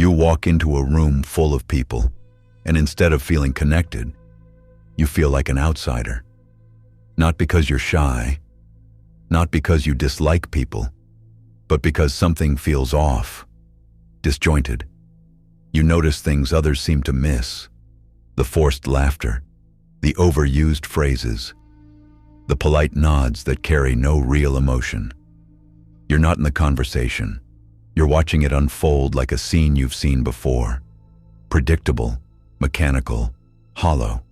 You walk into a room full of people, and instead of feeling connected, you feel like an outsider. Not because you're shy, not because you dislike people, but because something feels off, disjointed. You notice things others seem to miss: the forced laughter, the overused phrases, the polite nods that carry no real emotion. You're not in the conversation. You're watching it unfold like a scene you've seen before. Predictable, mechanical, hollow.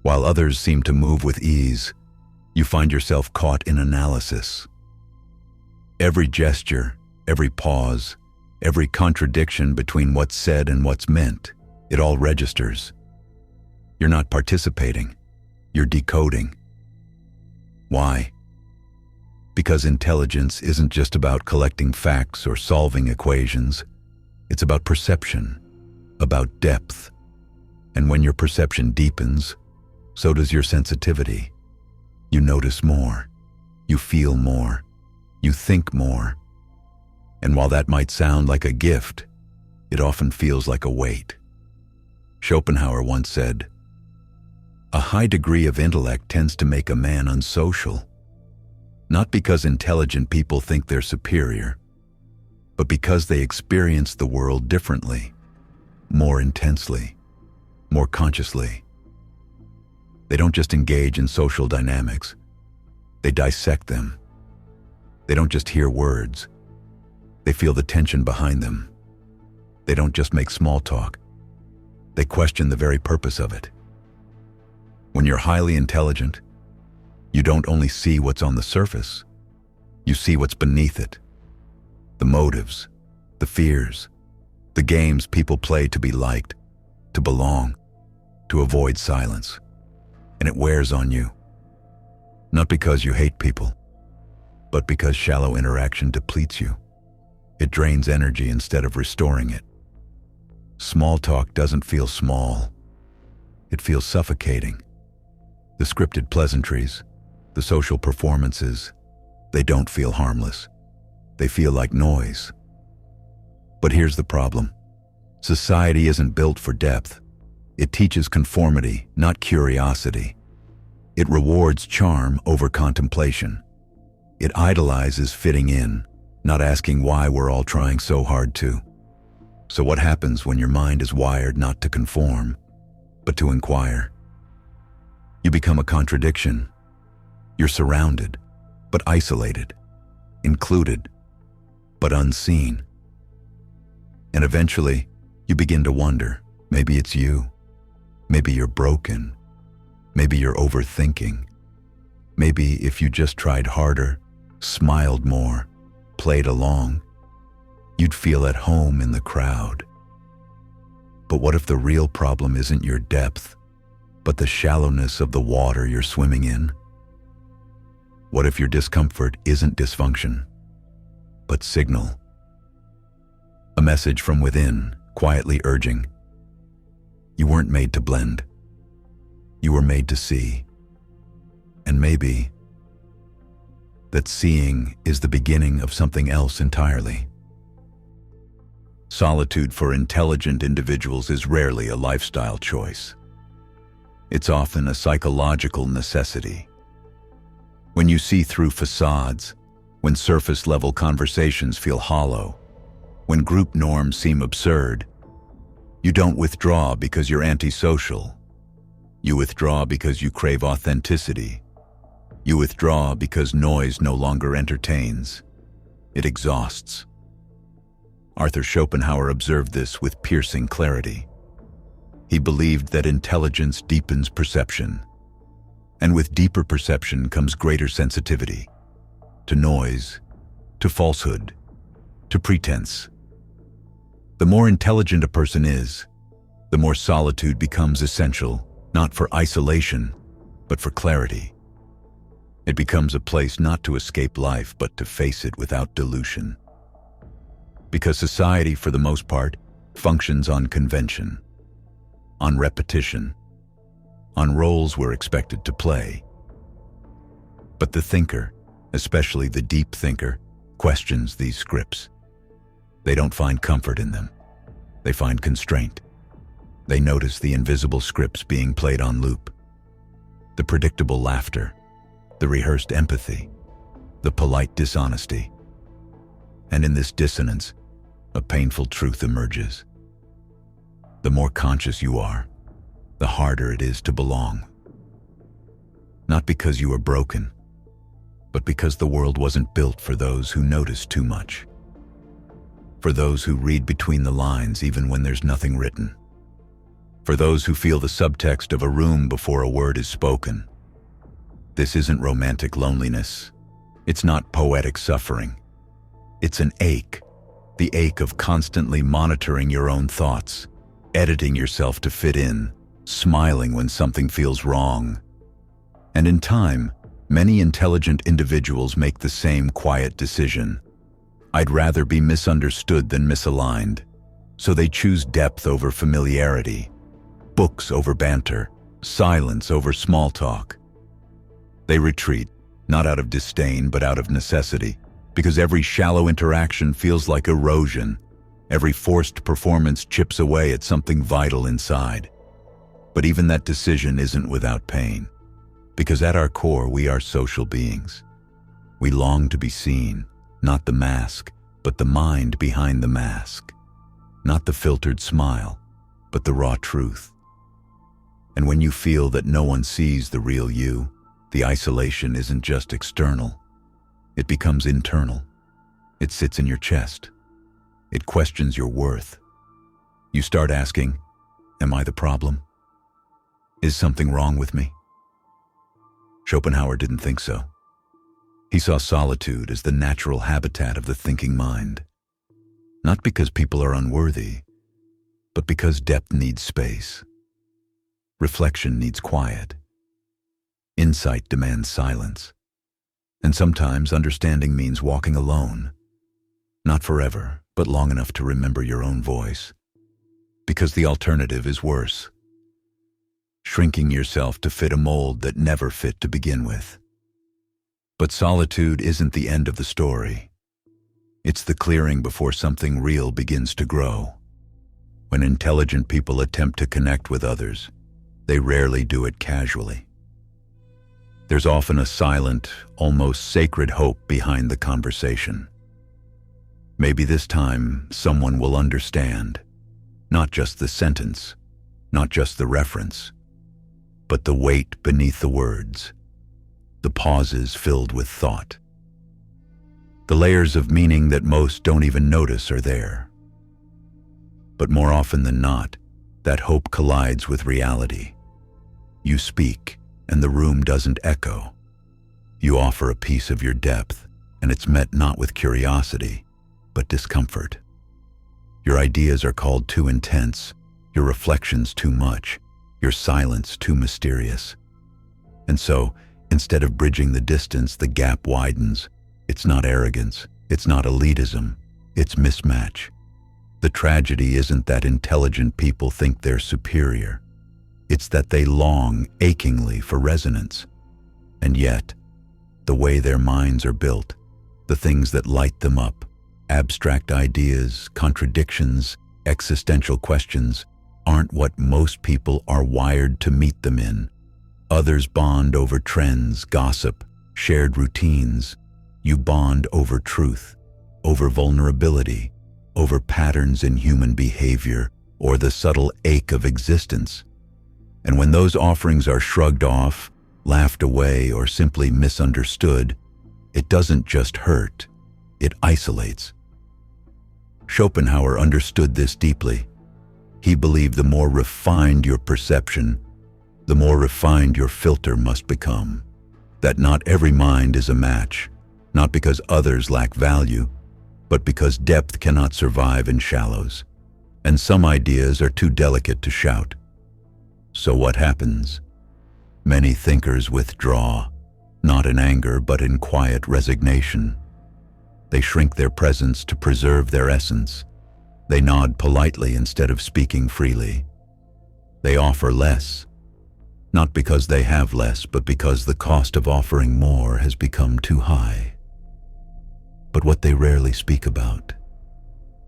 While others seem to move with ease, you find yourself caught in analysis. Every gesture, every pause, every contradiction between what's said and what's meant, it all registers. You're not participating, you're decoding. Why? Because intelligence isn't just about collecting facts or solving equations. It's about perception, about depth. And when your perception deepens, so does your sensitivity. You notice more, you feel more, you think more. And while that might sound like a gift, it often feels like a weight. Schopenhauer once said, "A high degree of intellect tends to make a man unsocial, not because intelligent people think they're superior, but because they experience the world differently, more intensely, more consciously." They don't just engage in social dynamics, they dissect them. They don't just hear words, they feel the tension behind them. They don't just make small talk, they question the very purpose of it. When you're highly intelligent, you don't only see what's on the surface, you see what's beneath it. The motives, the fears, the games people play to be liked, to belong, to avoid silence. And it wears on you. Not because you hate people, but because shallow interaction depletes you. It drains energy instead of restoring it. Small talk doesn't feel small. It feels suffocating. The scripted pleasantries, the social performances, they don't feel harmless. They feel like noise. But here's the problem. Society isn't built for depth. It teaches conformity, not curiosity. It rewards charm over contemplation. It idolizes fitting in, not asking why we're all trying so hard to. So what happens when your mind is wired not to conform, but to inquire? You become a contradiction. You're surrounded, but isolated, included, but unseen. And eventually, you begin to wonder, maybe it's you. Maybe you're broken. Maybe you're overthinking. Maybe if you just tried harder, smiled more, played along, you'd feel at home in the crowd. But what if the real problem isn't your depth, but the shallowness of the water you're swimming in? What if your discomfort isn't dysfunction, but signal? A message from within, quietly urging, you weren't made to blend. You were made to see. And maybe that seeing is the beginning of something else entirely. Solitude for intelligent individuals is rarely a lifestyle choice. It's often a psychological necessity. When you see through facades, when surface-level conversations feel hollow, when group norms seem absurd, you don't withdraw because you're antisocial. You withdraw because you crave authenticity. You withdraw because noise no longer entertains. It exhausts. Arthur Schopenhauer observed this with piercing clarity. He believed that intelligence deepens perception, and with deeper perception comes greater sensitivity to noise, to falsehood, to pretense. The more intelligent a person is, the more solitude becomes essential, not for isolation, but for clarity. It becomes a place not to escape life, but to face it without dilution. Because society, for the most part, functions on convention, on repetition, on roles we're expected to play. But the thinker, especially the deep thinker, questions these scripts. They don't find comfort in them. They find constraint. They notice the invisible scripts being played on loop. The predictable laughter, the rehearsed empathy, the polite dishonesty. And in this dissonance, a painful truth emerges. The more conscious you are, the harder it is to belong. Not because you are broken, but because the world wasn't built for those who notice too much. For those who read between the lines even when there's nothing written. For those who feel the subtext of a room before a word is spoken. This isn't romantic loneliness. It's not poetic suffering. It's an ache, the ache of constantly monitoring your own thoughts, editing yourself to fit in, smiling when something feels wrong. And in time, many intelligent individuals make the same quiet decision. I'd rather be misunderstood than misaligned, so they choose depth over familiarity, books over banter, silence over small talk. They retreat, not out of disdain but out of necessity, because every shallow interaction feels like erosion. Every forced performance chips away at something vital inside. But even that decision isn't without pain, because at our core we are social beings. We long to be seen, not the mask, but the mind behind the mask. Not the filtered smile, but the raw truth. And when you feel that no one sees the real you, the isolation isn't just external. It becomes internal. It sits in your chest. It questions your worth. You start asking, am I the problem? Is something wrong with me? Schopenhauer didn't think so. He saw solitude as the natural habitat of the thinking mind. Not because people are unworthy, but because depth needs space. Reflection needs quiet. Insight demands silence. And sometimes understanding means walking alone. Not forever, but long enough to remember your own voice. Because the alternative is worse. Shrinking yourself to fit a mold that never fit to begin with. But solitude isn't the end of the story. It's the clearing before something real begins to grow. When intelligent people attempt to connect with others, they rarely do it casually. There's often a silent, almost sacred hope behind the conversation. Maybe this time someone will understand, not just the sentence, not just the reference, but the weight beneath the words, the pauses filled with thought. The layers of meaning that most don't even notice are there. But more often than not, that hope collides with reality. You speak, and the room doesn't echo. You offer a piece of your depth, and it's met not with curiosity, but discomfort. Your ideas are called too intense, your reflections too much, your silence too mysterious. And so, instead of bridging the distance, the gap widens. It's not arrogance, it's not elitism, it's mismatch. The tragedy isn't that intelligent people think they're superior. It's that they long achingly for resonance. And yet, the way their minds are built, the things that light them up, abstract ideas, contradictions, existential questions, aren't what most people are wired to meet them in. Others bond over trends, gossip, shared routines. You bond over truth, over vulnerability, over patterns in human behavior, or the subtle ache of existence. And when those offerings are shrugged off, laughed away, or simply misunderstood, it doesn't just hurt, it isolates. Schopenhauer understood this deeply. He believed the more refined your perception, the more refined your filter must become. That not every mind is a match, not because others lack value, but because depth cannot survive in shallows, and some ideas are too delicate to shout. So what happens? Many thinkers withdraw, not in anger but in quiet resignation. They shrink their presence to preserve their essence. They nod politely instead of speaking freely. They offer less, not because they have less, but because the cost of offering more has become too high. But what they rarely speak about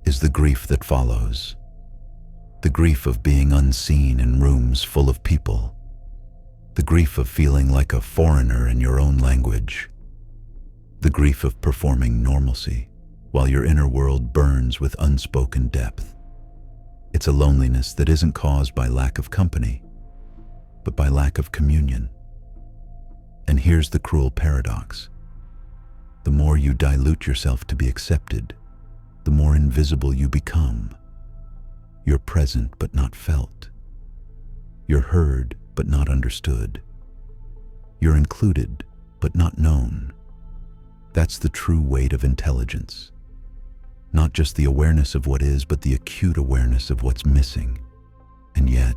is the grief that follows, The grief of being unseen in rooms full of people. The grief of feeling like a foreigner in your own language. The grief of performing normalcy while your inner world burns with unspoken depth. It's a loneliness that isn't caused by lack of company, but by lack of communion. And here's the cruel paradox. The more you dilute yourself to be accepted, the more invisible you become. You're present but not felt. You're heard but not understood. You're included but not known. That's the true weight of intelligence. Not just the awareness of what is, but the acute awareness of what's missing. And yet,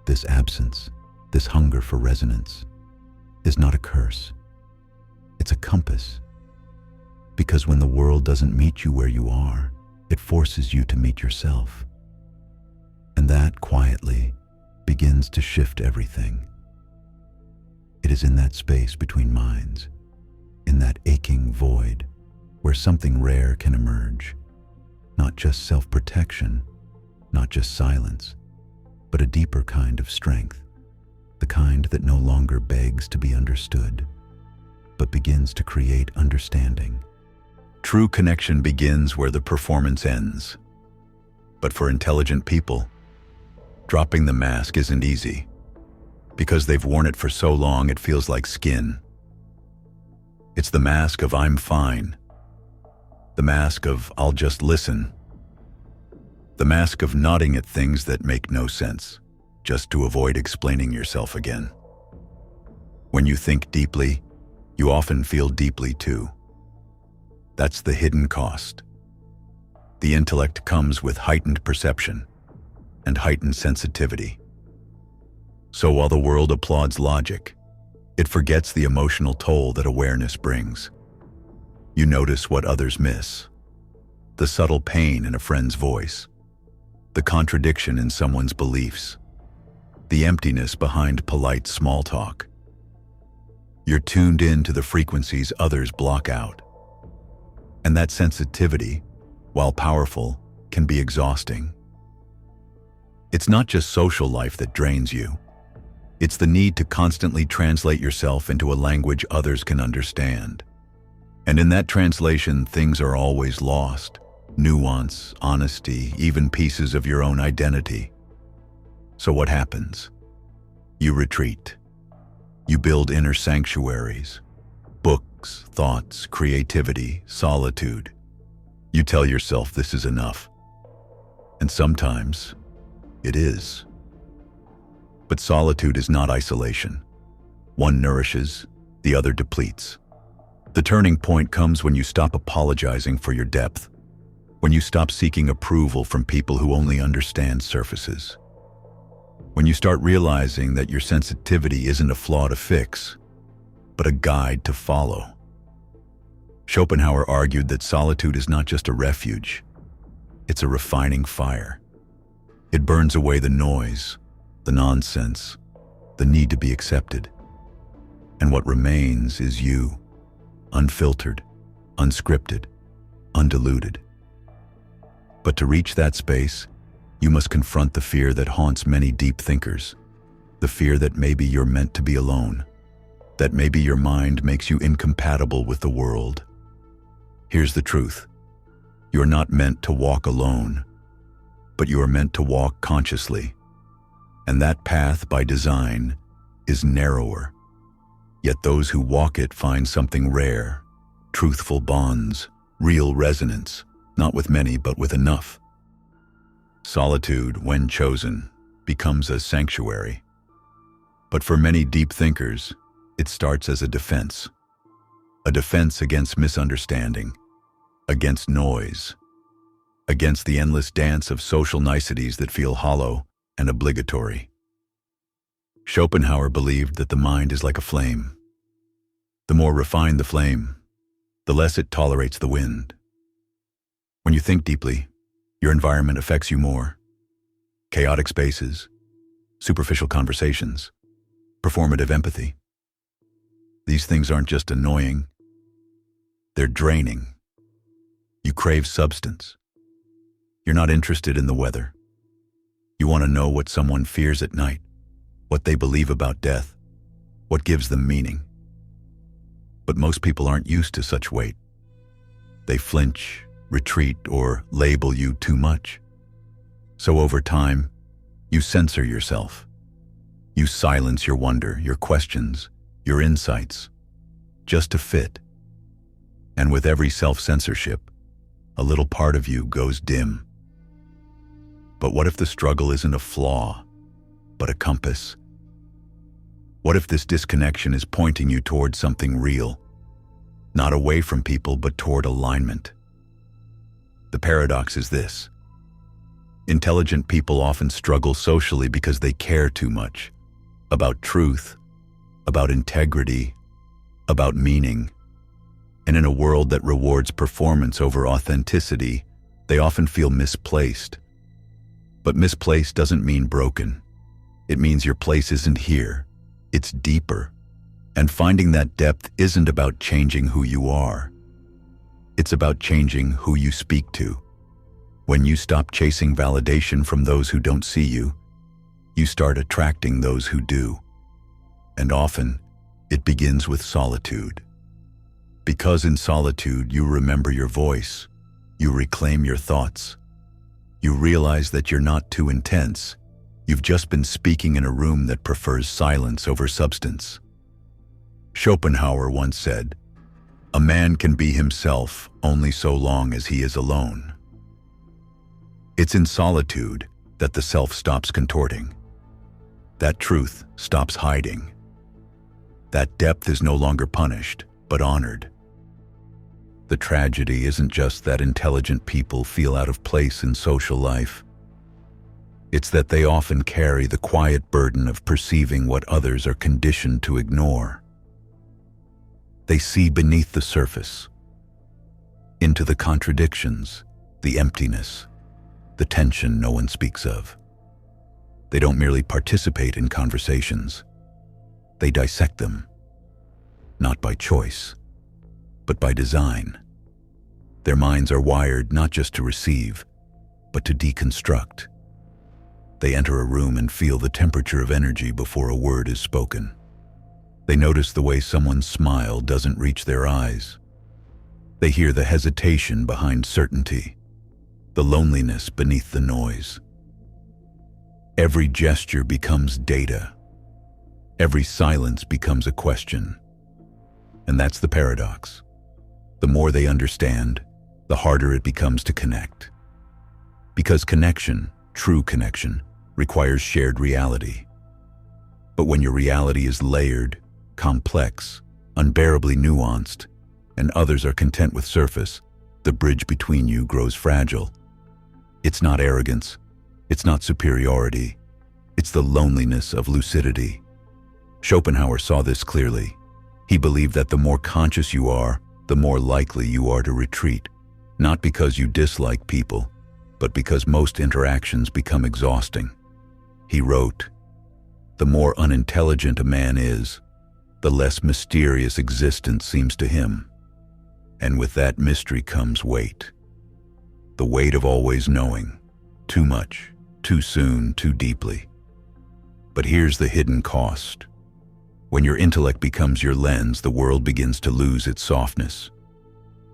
this absence, this hunger for resonance, is not a curse. It's a compass. Because when the world doesn't meet you where you are, it forces you to meet yourself. And that, quietly, begins to shift everything. It is in that space between minds, in that aching void, where something rare can emerge. Not just self-protection, not just silence, but a deeper kind of strength. The kind that no longer begs to be understood, but begins to create understanding. True connection begins where the performance ends. But for intelligent people, dropping the mask isn't easy. Because they've worn it for so long, it feels like skin. It's the mask of I'm fine. The mask of I'll just listen. The mask of nodding at things that make no sense, just to avoid explaining yourself again. When you think deeply, you often feel deeply too. That's the hidden cost. The intellect comes with heightened perception and heightened sensitivity. So while the world applauds logic, it forgets the emotional toll that awareness brings. You notice what others miss. The subtle pain in a friend's voice. The contradiction in someone's beliefs. The emptiness behind polite small talk. You're tuned in to the frequencies others block out. And that sensitivity, while powerful, can be exhausting. It's not just social life that drains you. It's the need to constantly translate yourself into a language others can understand. And in that translation, things are always lost. Nuance, honesty, even pieces of your own identity. So what happens? You retreat. You build inner sanctuaries. Books, thoughts, creativity, solitude. You tell yourself this is enough. And sometimes, it is. But solitude is not isolation. One nourishes, the other depletes. The turning point comes when you stop apologizing for your depth, when you stop seeking approval from people who only understand surfaces, when you start realizing that your sensitivity isn't a flaw to fix, but a guide to follow. Schopenhauer argued that solitude is not just a refuge, it's a refining fire. It burns away the noise, the nonsense, the need to be accepted. And what remains is you. Unfiltered, unscripted, undiluted. But to reach that space, you must confront the fear that haunts many deep thinkers, the fear that maybe you're meant to be alone, that maybe your mind makes you incompatible with the world. Here's the truth. You're not meant to walk alone, but you are meant to walk consciously. And that path, by design, is narrower. Yet those who walk it find something rare, truthful bonds, real resonance, not with many, but with enough. Solitude, when chosen, becomes a sanctuary. But for many deep thinkers, it starts as a defense against misunderstanding, against noise, against the endless dance of social niceties that feel hollow and obligatory. Schopenhauer believed that the mind is like a flame. The more refined the flame, the less it tolerates the wind. When you think deeply, your environment affects you more. Chaotic spaces, superficial conversations, performative empathy. These things aren't just annoying, they're draining. You crave substance. You're not interested in the weather. You want to know what someone fears at night, what they believe about death, what gives them meaning. But most people aren't used to such weight. They flinch, retreat, or label you too much. So over time, you censor yourself. You silence your wonder, your questions, your insights, just to fit. And with every self-censorship, a little part of you goes dim. But what if the struggle isn't a flaw, but a compass? What if this disconnection is pointing you toward something real, not away from people, but toward alignment? The paradox is this. Intelligent people often struggle socially because they care too much about truth, about integrity, about meaning. And in a world that rewards performance over authenticity, they often feel misplaced. But misplaced doesn't mean broken. It means your place isn't here. It's deeper. And finding that depth isn't about changing who you are. It's about changing who you speak to. When you stop chasing validation from those who don't see you, you start attracting those who do. And often, it begins with solitude. Because in solitude, you remember your voice, you reclaim your thoughts, you realize that you're not too intense, you've just been speaking in a room that prefers silence over substance. Schopenhauer once said, "A man can be himself only so long as he is alone." It's in solitude that the self stops contorting. That truth stops hiding. That depth is no longer punished, but honored. The tragedy isn't just that intelligent people feel out of place in social life. It's that they often carry the quiet burden of perceiving what others are conditioned to ignore. They see beneath the surface, into the contradictions, the emptiness, the tension no one speaks of. They don't merely participate in conversations. They dissect them, not by choice, but by design. Their minds are wired not just to receive, but to deconstruct. They enter a room and feel the temperature of energy before a word is spoken. They notice the way someone's smile doesn't reach their eyes. They hear the hesitation behind certainty, the loneliness beneath the noise. Every gesture becomes data. Every silence becomes a question. And that's the paradox. The more they understand, the harder it becomes to connect. Because connection, true connection, requires shared reality. But when your reality is layered, complex, unbearably nuanced, and others are content with surface, the bridge between you grows fragile. It's not arrogance, it's not superiority, it's the loneliness of lucidity. Schopenhauer saw this clearly. He believed that the more conscious you are, the more likely you are to retreat, not because you dislike people, but because most interactions become exhausting. He wrote, "The more unintelligent a man is, the less mysterious existence seems to him. And with that mystery comes weight. The weight of always knowing, too much, too soon, too deeply. But here's the hidden cost. When your intellect becomes your lens, the world begins to lose its softness.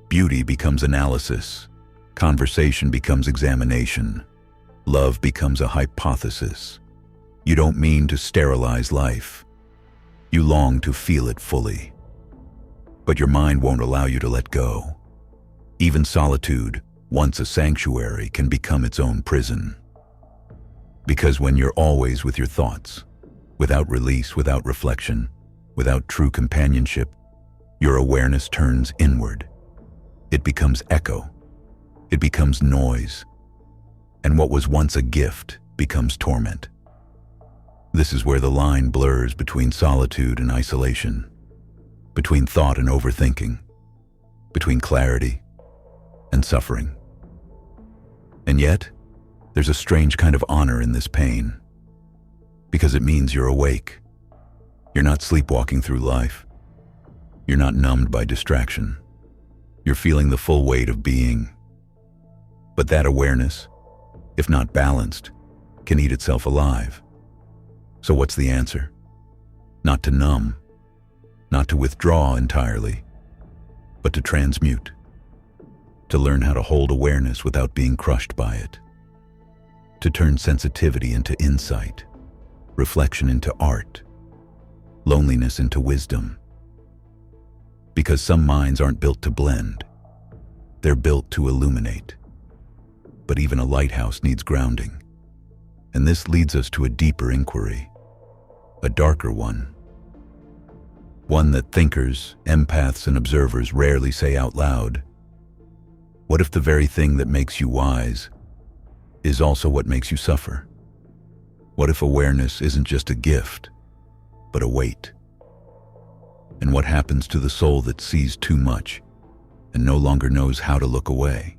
Beauty becomes analysis. Conversation becomes examination. Love becomes a hypothesis. You don't mean to sterilize life. You long to feel it fully. But your mind won't allow you to let go. Even solitude, once a sanctuary, can become its own prison. Because when you're always with your thoughts, without release, without reflection, without true companionship, your awareness turns inward. It becomes echo. It becomes noise. And what was once a gift becomes torment. This is where the line blurs between solitude and isolation, between thought and overthinking, between clarity and suffering. And yet, there's a strange kind of honor in this pain, because it means you're awake. You're not sleepwalking through life. You're not numbed by distraction. You're feeling the full weight of being. But that awareness, if not balanced, can eat itself alive. So what's the answer? Not to numb, not to withdraw entirely, but to transmute, to learn how to hold awareness without being crushed by it, to turn sensitivity into insight, reflection into art, loneliness into wisdom. Because some minds aren't built to blend, they're built to illuminate. But even a lighthouse needs grounding. And this leads us to a deeper inquiry, a darker one. One that thinkers, empaths, and observers rarely say out loud. What if the very thing that makes you wise is also what makes you suffer? What if awareness isn't just a gift, but a weight? And what happens to the soul that sees too much and no longer knows how to look away?